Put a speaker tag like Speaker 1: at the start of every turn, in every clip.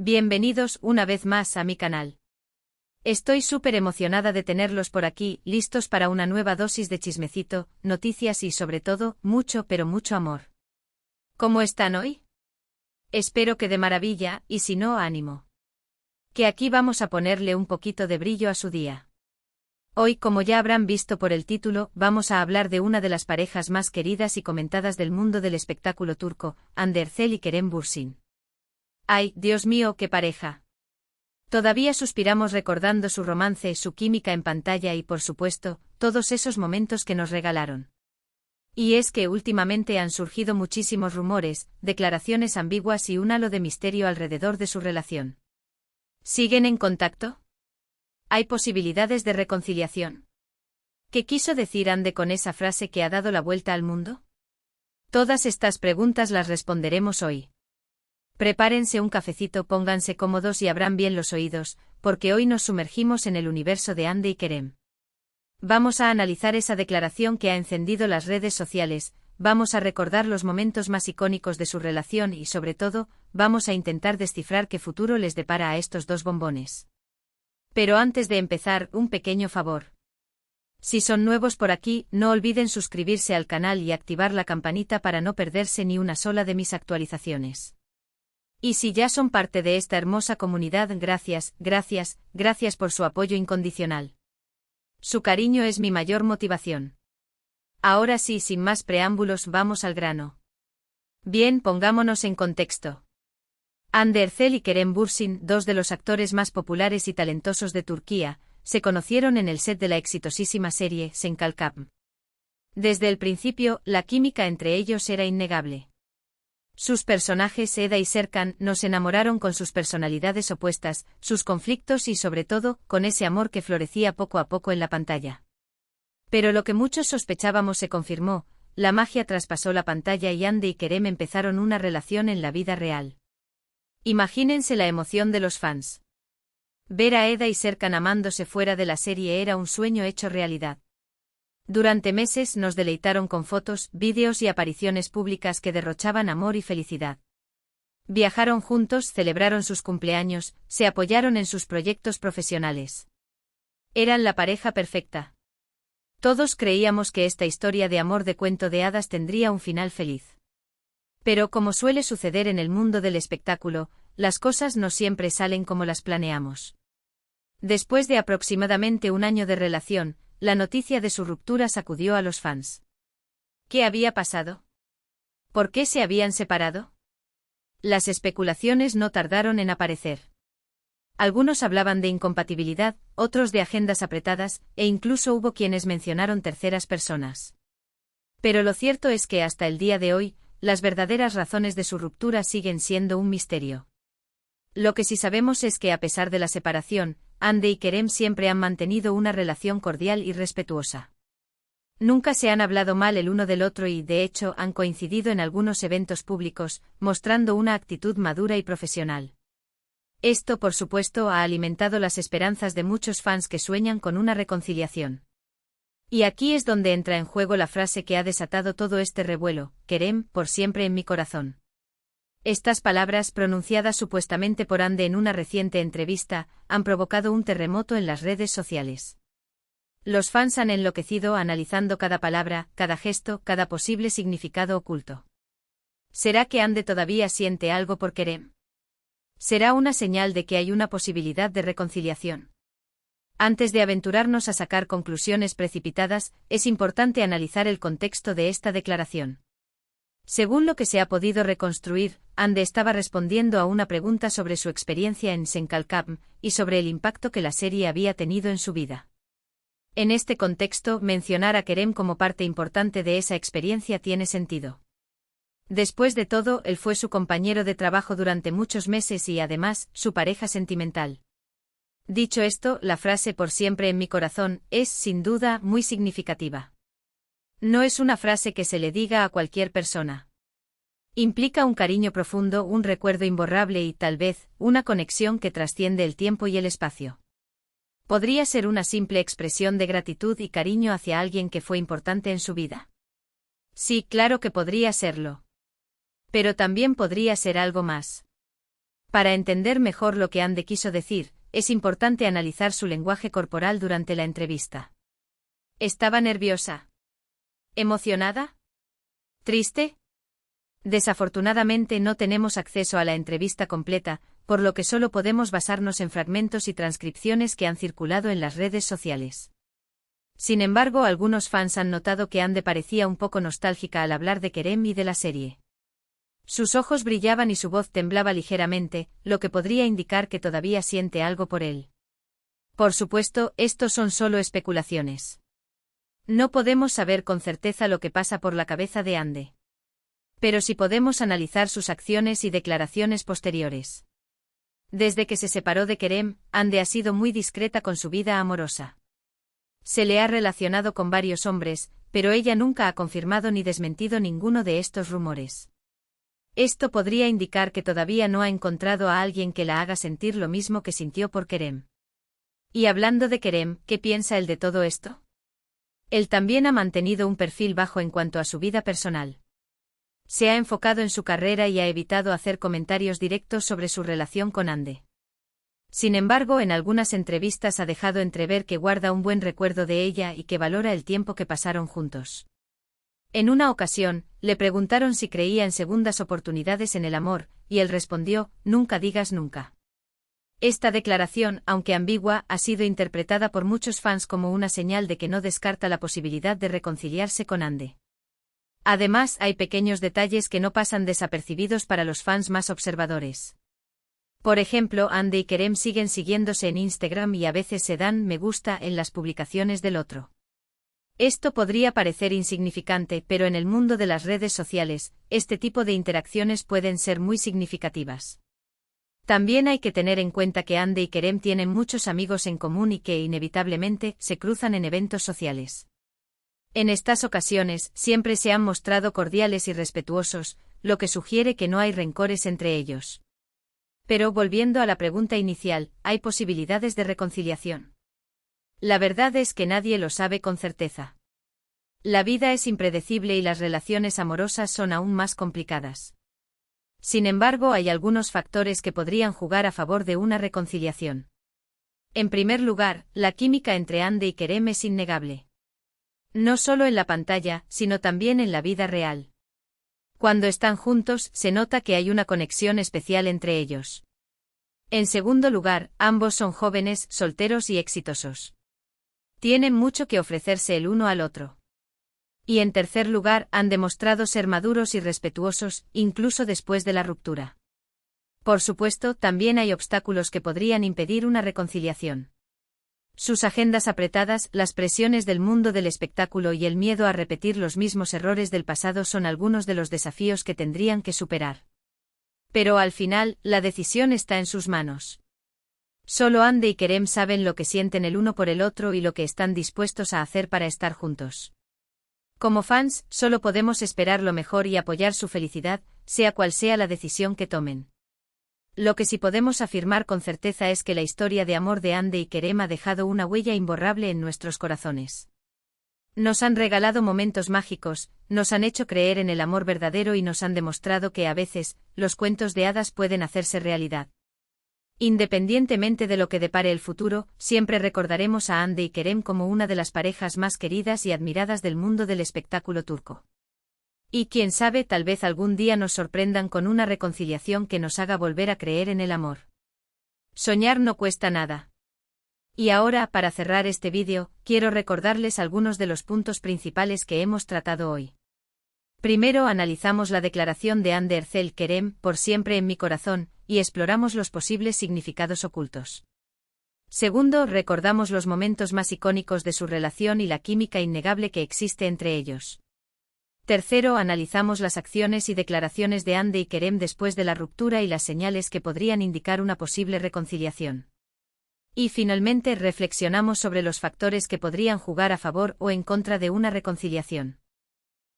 Speaker 1: Bienvenidos una vez más a mi canal. Estoy súper emocionada de tenerlos por aquí, listos para una nueva dosis de chismecito, noticias y sobre todo, mucho pero mucho amor. ¿Cómo están hoy? Espero que de maravilla, y si no, ánimo. Que aquí vamos a ponerle un poquito de brillo a su día. Hoy, como ya habrán visto por el título, vamos a hablar de una de las parejas más queridas y comentadas del mundo del espectáculo turco, Hande Erçel y Kerem Bürsin. ¡Ay, Dios mío, qué pareja! Todavía suspiramos recordando su romance, su química en pantalla y, por supuesto, todos esos momentos que nos regalaron. Y es que últimamente han surgido muchísimos rumores, declaraciones ambiguas y un halo de misterio alrededor de su relación. ¿Siguen en contacto? ¿Hay posibilidades de reconciliación? ¿Qué quiso decir Hande con esa frase que ha dado la vuelta al mundo? Todas estas preguntas las responderemos hoy. Prepárense un cafecito, pónganse cómodos y abran bien los oídos, porque hoy nos sumergimos en el universo de Hande y Kerem. Vamos a analizar esa declaración que ha encendido las redes sociales, vamos a recordar los momentos más icónicos de su relación y, sobre todo, vamos a intentar descifrar qué futuro les depara a estos dos bombones. Pero antes de empezar, un pequeño favor. Si son nuevos por aquí, no olviden suscribirse al canal y activar la campanita para no perderse ni una sola de mis actualizaciones. Y si ya son parte de esta hermosa comunidad, gracias por su apoyo incondicional. Su cariño es mi mayor motivación. Ahora sí, sin más preámbulos, vamos al grano. Bien, pongámonos en contexto. Hande Erçel y Kerem Bürsin, dos de los actores más populares y talentosos de Turquía, se conocieron en el set de la exitosísima serie Sen Kalkam. Desde el principio, la química entre ellos era innegable. Sus personajes Eda y Serkan nos enamoraron con sus personalidades opuestas, sus conflictos y sobre todo, con ese amor que florecía poco a poco en la pantalla. Pero lo que muchos sospechábamos se confirmó, la magia traspasó la pantalla y Hande y Kerem empezaron una relación en la vida real. Imagínense la emoción de los fans. Ver a Eda y Serkan amándose fuera de la serie era un sueño hecho realidad. Durante meses nos deleitaron con fotos, vídeos y apariciones públicas que derrochaban amor y felicidad. Viajaron juntos, celebraron sus cumpleaños, se apoyaron en sus proyectos profesionales. Eran la pareja perfecta. Todos creíamos que esta historia de amor de cuento de hadas tendría un final feliz. Pero como suele suceder en el mundo del espectáculo, las cosas no siempre salen como las planeamos. Después de aproximadamente un año de relación, la noticia de su ruptura sacudió a los fans. ¿Qué había pasado? ¿Por qué se habían separado? Las especulaciones no tardaron en aparecer. Algunos hablaban de incompatibilidad, otros de agendas apretadas, e incluso hubo quienes mencionaron terceras personas. Pero lo cierto es que hasta el día de hoy, las verdaderas razones de su ruptura siguen siendo un misterio. Lo que sí sabemos es que a pesar de la separación, Hande y Kerem siempre han mantenido una relación cordial y respetuosa. Nunca se han hablado mal el uno del otro y, de hecho, han coincidido en algunos eventos públicos, mostrando una actitud madura y profesional. Esto, por supuesto, ha alimentado las esperanzas de muchos fans que sueñan con una reconciliación. Y aquí es donde entra en juego la frase que ha desatado todo este revuelo: Kerem, por siempre en mi corazón. Estas palabras, pronunciadas supuestamente por Hande en una reciente entrevista, han provocado un terremoto en las redes sociales. Los fans han enloquecido analizando cada palabra, cada gesto, cada posible significado oculto. ¿Será que Hande todavía siente algo por Kerem? ¿Será una señal de que hay una posibilidad de reconciliación? Antes de aventurarnos a sacar conclusiones precipitadas, es importante analizar el contexto de esta declaración. Según lo que se ha podido reconstruir, Hande estaba respondiendo a una pregunta sobre su experiencia en Sen Kalkam y sobre el impacto que la serie había tenido en su vida. En este contexto, mencionar a Kerem como parte importante de esa experiencia tiene sentido. Después de todo, él fue su compañero de trabajo durante muchos meses y, además, su pareja sentimental. Dicho esto, la frase "por siempre en mi corazón" es, sin duda, muy significativa. No es una frase que se le diga a cualquier persona. Implica un cariño profundo, un recuerdo imborrable y, tal vez, una conexión que trasciende el tiempo y el espacio. Podría ser una simple expresión de gratitud y cariño hacia alguien que fue importante en su vida. Sí, claro que podría serlo. Pero también podría ser algo más. Para entender mejor lo que Ande quiso decir, es importante analizar su lenguaje corporal durante la entrevista. ¿Estaba nerviosa? ¿Emocionada? ¿Triste? Desafortunadamente no tenemos acceso a la entrevista completa, por lo que solo podemos basarnos en fragmentos y transcripciones que han circulado en las redes sociales. Sin embargo, algunos fans han notado que Ande parecía un poco nostálgica al hablar de Kerem y de la serie. Sus ojos brillaban y su voz temblaba ligeramente, lo que podría indicar que todavía siente algo por él. Por supuesto, estos son solo especulaciones. No podemos saber con certeza lo que pasa por la cabeza de Ande. Pero sí podemos analizar sus acciones y declaraciones posteriores. Desde que se separó de Kerem, Ande ha sido muy discreta con su vida amorosa. Se le ha relacionado con varios hombres, pero ella nunca ha confirmado ni desmentido ninguno de estos rumores. Esto podría indicar que todavía no ha encontrado a alguien que la haga sentir lo mismo que sintió por Kerem. Y hablando de Kerem, ¿qué piensa él de todo esto? Él también ha mantenido un perfil bajo en cuanto a su vida personal. Se ha enfocado en su carrera y ha evitado hacer comentarios directos sobre su relación con Ande. Sin embargo, en algunas entrevistas ha dejado entrever que guarda un buen recuerdo de ella y que valora el tiempo que pasaron juntos. En una ocasión, le preguntaron si creía en segundas oportunidades en el amor, y él respondió: nunca digas nunca. Esta declaración, aunque ambigua, ha sido interpretada por muchos fans como una señal de que no descarta la posibilidad de reconciliarse con Ande. Además, hay pequeños detalles que no pasan desapercibidos para los fans más observadores. Por ejemplo, Ande y Kerem siguen siguiéndose en Instagram y a veces se dan me gusta en las publicaciones del otro. Esto podría parecer insignificante, pero en el mundo de las redes sociales, este tipo de interacciones pueden ser muy significativas. También hay que tener en cuenta que Ande y Kerem tienen muchos amigos en común y que, inevitablemente, se cruzan en eventos sociales. En estas ocasiones, siempre se han mostrado cordiales y respetuosos, lo que sugiere que no hay rencores entre ellos. Pero volviendo a la pregunta inicial, ¿hay posibilidades de reconciliación? La verdad es que nadie lo sabe con certeza. La vida es impredecible y las relaciones amorosas son aún más complicadas. Sin embargo, hay algunos factores que podrían jugar a favor de una reconciliación. En primer lugar, la química entre Ande y Kerem es innegable. No solo en la pantalla, sino también en la vida real. Cuando están juntos, se nota que hay una conexión especial entre ellos. En segundo lugar, ambos son jóvenes, solteros y exitosos. Tienen mucho que ofrecerse el uno al otro. Y en tercer lugar, han demostrado ser maduros y respetuosos, incluso después de la ruptura. Por supuesto, también hay obstáculos que podrían impedir una reconciliación. Sus agendas apretadas, las presiones del mundo del espectáculo y el miedo a repetir los mismos errores del pasado son algunos de los desafíos que tendrían que superar. Pero al final, la decisión está en sus manos. Solo Ande y Kerem saben lo que sienten el uno por el otro y lo que están dispuestos a hacer para estar juntos. Como fans, solo podemos esperar lo mejor y apoyar su felicidad, sea cual sea la decisión que tomen. Lo que sí podemos afirmar con certeza es que la historia de amor de Ande y Kerem ha dejado una huella imborrable en nuestros corazones. Nos han regalado momentos mágicos, nos han hecho creer en el amor verdadero y nos han demostrado que a veces, los cuentos de hadas pueden hacerse realidad. Independientemente de lo que depare el futuro, siempre recordaremos a Ande y Kerem como una de las parejas más queridas y admiradas del mundo del espectáculo turco. Y quién sabe, tal vez algún día nos sorprendan con una reconciliación que nos haga volver a creer en el amor. Soñar no cuesta nada. Y ahora, para cerrar este vídeo, quiero recordarles algunos de los puntos principales que hemos tratado hoy. Primero analizamos la declaración de Ande Erçel Kerem, por siempre en mi corazón, y exploramos los posibles significados ocultos. Segundo, recordamos los momentos más icónicos de su relación y la química innegable que existe entre ellos. Tercero, analizamos las acciones y declaraciones de Ande y Kerem después de la ruptura y las señales que podrían indicar una posible reconciliación. Y finalmente reflexionamos sobre los factores que podrían jugar a favor o en contra de una reconciliación.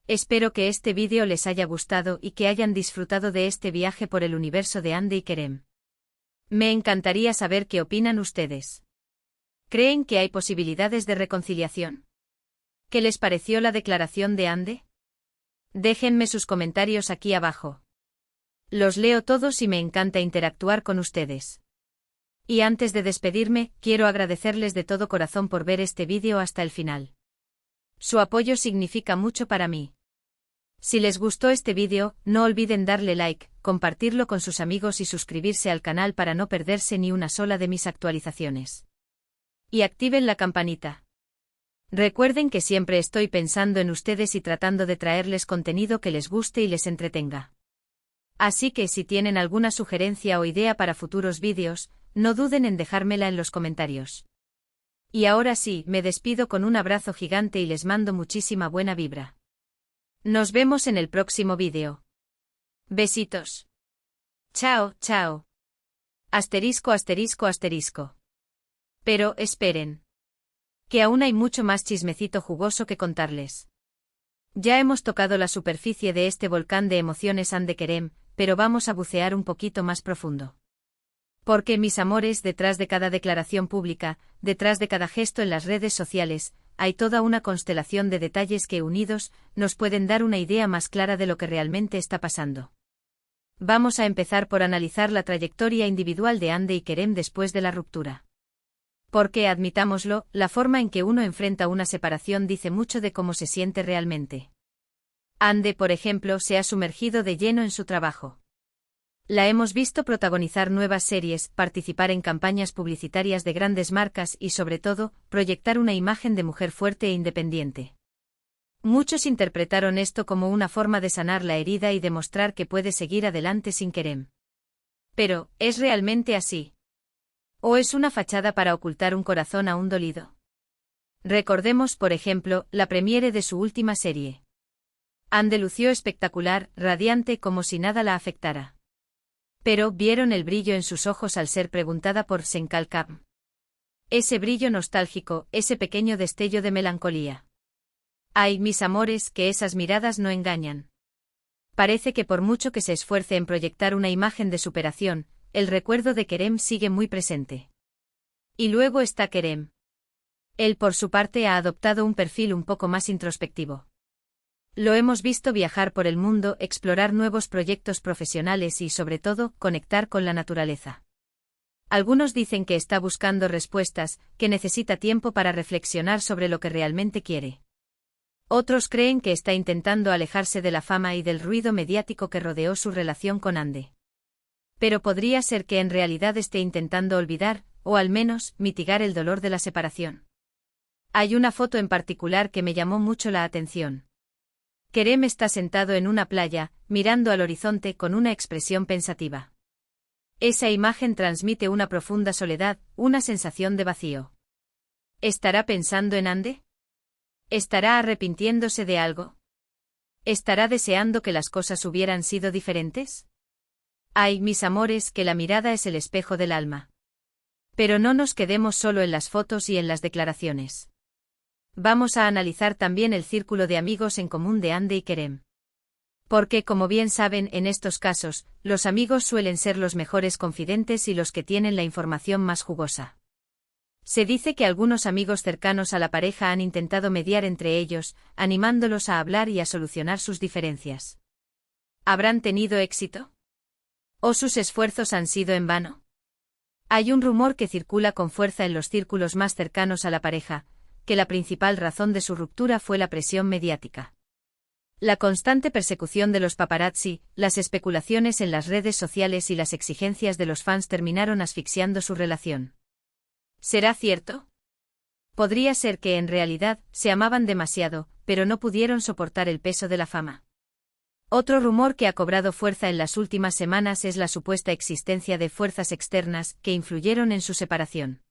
Speaker 1: Espero que este vídeo les haya gustado y que hayan disfrutado de este viaje por el universo de Ande y Kerem. Me encantaría saber qué opinan ustedes. ¿Creen que hay posibilidades de reconciliación? ¿Qué les pareció la declaración de Ande? Déjenme sus comentarios aquí abajo. Los leo todos y me encanta interactuar con ustedes. Y antes de despedirme, quiero agradecerles de todo corazón por ver este vídeo hasta el final. Su apoyo significa mucho para mí. Si les gustó este vídeo, no olviden darle like, compartirlo con sus amigos y suscribirse al canal para no perderse ni una sola de mis actualizaciones. Y activen la campanita. Recuerden que siempre estoy pensando en ustedes y tratando de traerles contenido que les guste y les entretenga. Así que si tienen alguna sugerencia o idea para futuros vídeos, no duden en dejármela en los comentarios. Y ahora sí, me despido con un abrazo gigante y les mando muchísima buena vibra. Nos vemos en el próximo vídeo. Besitos. Chao, chao. Asterisco, asterisco, asterisco. Pero, esperen. Que aún hay mucho más chismecito jugoso que contarles. Ya hemos tocado la superficie de este volcán de emociones Ande Kerem, pero vamos a bucear un poquito más profundo. Porque, mis amores, detrás de cada declaración pública, detrás de cada gesto en las redes sociales, hay toda una constelación de detalles que, unidos, nos pueden dar una idea más clara de lo que realmente está pasando. Vamos a empezar por analizar la trayectoria individual de Ande y Kerem después de la ruptura. Porque, admitámoslo, la forma en que uno enfrenta una separación dice mucho de cómo se siente realmente. Ande, por ejemplo, se ha sumergido de lleno en su trabajo. La hemos visto protagonizar nuevas series, participar en campañas publicitarias de grandes marcas y, sobre todo, proyectar una imagen de mujer fuerte e independiente. Muchos interpretaron esto como una forma de sanar la herida y demostrar que puede seguir adelante sin Kerem. Pero, ¿es realmente así? ¿O es una fachada para ocultar un corazón aún dolido? Recordemos, por ejemplo, la premiere de su última serie. Ande lució espectacular, radiante como si nada la afectara. Pero vieron el brillo en sus ojos al ser preguntada por Senkalkam. Ese brillo nostálgico, ese pequeño destello de melancolía. Ay, mis amores, que esas miradas no engañan. Parece que por mucho que se esfuerce en proyectar una imagen de superación, el recuerdo de Kerem sigue muy presente. Y luego está Kerem. Él por su parte ha adoptado un perfil un poco más introspectivo. Lo hemos visto viajar por el mundo, explorar nuevos proyectos profesionales y, sobre todo, conectar con la naturaleza. Algunos dicen que está buscando respuestas, que necesita tiempo para reflexionar sobre lo que realmente quiere. Otros creen que está intentando alejarse de la fama y del ruido mediático que rodeó su relación con Ande. Pero podría ser que en realidad esté intentando olvidar, o al menos, mitigar el dolor de la separación. Hay una foto en particular que me llamó mucho la atención. Kerem está sentado en una playa, mirando al horizonte con una expresión pensativa. Esa imagen transmite una profunda soledad, una sensación de vacío. ¿Estará pensando en Ande? ¿Estará arrepintiéndose de algo? ¿Estará deseando que las cosas hubieran sido diferentes? Ay, mis amores, que la mirada es el espejo del alma. Pero no nos quedemos solo en las fotos y en las declaraciones. Vamos a analizar también el círculo de amigos en común de Ande y Kerem. Porque, como bien saben, en estos casos, los amigos suelen ser los mejores confidentes y los que tienen la información más jugosa. Se dice que algunos amigos cercanos a la pareja han intentado mediar entre ellos, animándolos a hablar y a solucionar sus diferencias. ¿Habrán tenido éxito? ¿O sus esfuerzos han sido en vano? Hay un rumor que circula con fuerza en los círculos más cercanos a la pareja, que la principal razón de su ruptura fue la presión mediática. La constante persecución de los paparazzi, las especulaciones en las redes sociales y las exigencias de los fans terminaron asfixiando su relación. ¿Será cierto? Podría ser que en realidad se amaban demasiado, pero no pudieron soportar el peso de la fama. Otro rumor que ha cobrado fuerza en las últimas semanas es la supuesta existencia de fuerzas externas que influyeron en su separación.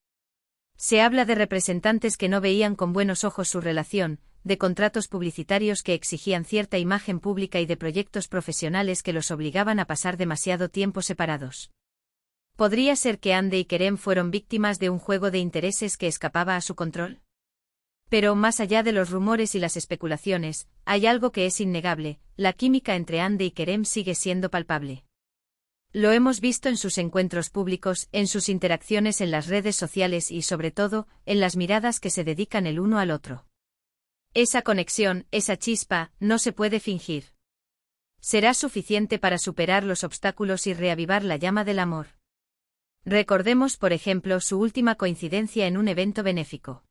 Speaker 1: Se habla de representantes que no veían con buenos ojos su relación, de contratos publicitarios que exigían cierta imagen pública y de proyectos profesionales que los obligaban a pasar demasiado tiempo separados. ¿Podría ser que Ande y Kerem fueron víctimas de un juego de intereses que escapaba a su control? Pero más allá de los rumores y las especulaciones, hay algo que es innegable: la química entre Ande y Kerem sigue siendo palpable. Lo hemos visto en sus encuentros públicos, en sus interacciones en las redes sociales y, sobre todo, en las miradas que se dedican el uno al otro. Esa conexión, esa chispa, no se puede fingir. Será suficiente para superar los obstáculos y reavivar la llama del amor. Recordemos, por ejemplo, su última coincidencia en un evento benéfico.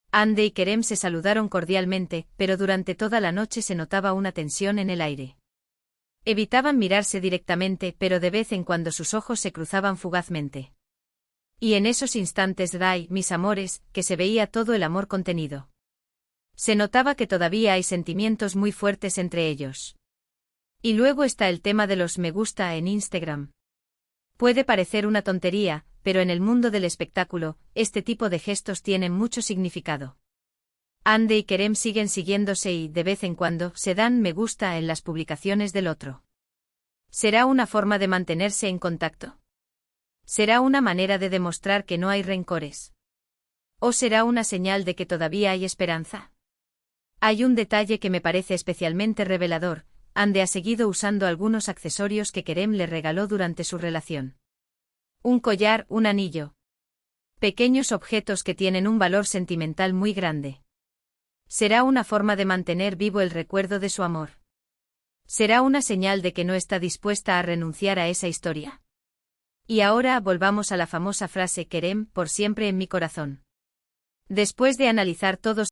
Speaker 1: Ande y Kerem se saludaron cordialmente, pero durante toda la noche se notaba una tensión en el aire. Evitaban mirarse directamente, pero de vez en cuando sus ojos se cruzaban fugazmente. Y en esos instantes, Dai, mis amores, que se veía todo el amor contenido. Se notaba que todavía hay sentimientos muy fuertes entre ellos. Y luego está el tema de los me gusta en Instagram. Puede parecer una tontería, pero en el mundo del espectáculo, este tipo de gestos tienen mucho significado. Ande y Kerem siguen siguiéndose y, de vez en cuando, se dan me gusta en las publicaciones del otro. ¿Será una forma de mantenerse en contacto? ¿Será una manera de demostrar que no hay rencores? ¿O será una señal de que todavía hay esperanza? Hay un detalle que me parece especialmente revelador. Ande ha seguido usando algunos accesorios que Kerem le regaló durante su relación. Un collar, un anillo. Pequeños objetos que tienen un valor sentimental muy grande. ¿Será una forma de mantener vivo el recuerdo de su amor? ¿Será una señal de que no está dispuesta a renunciar a esa historia? Y ahora volvamos a la famosa frase Kerem, por siempre en mi corazón. Después de analizar todos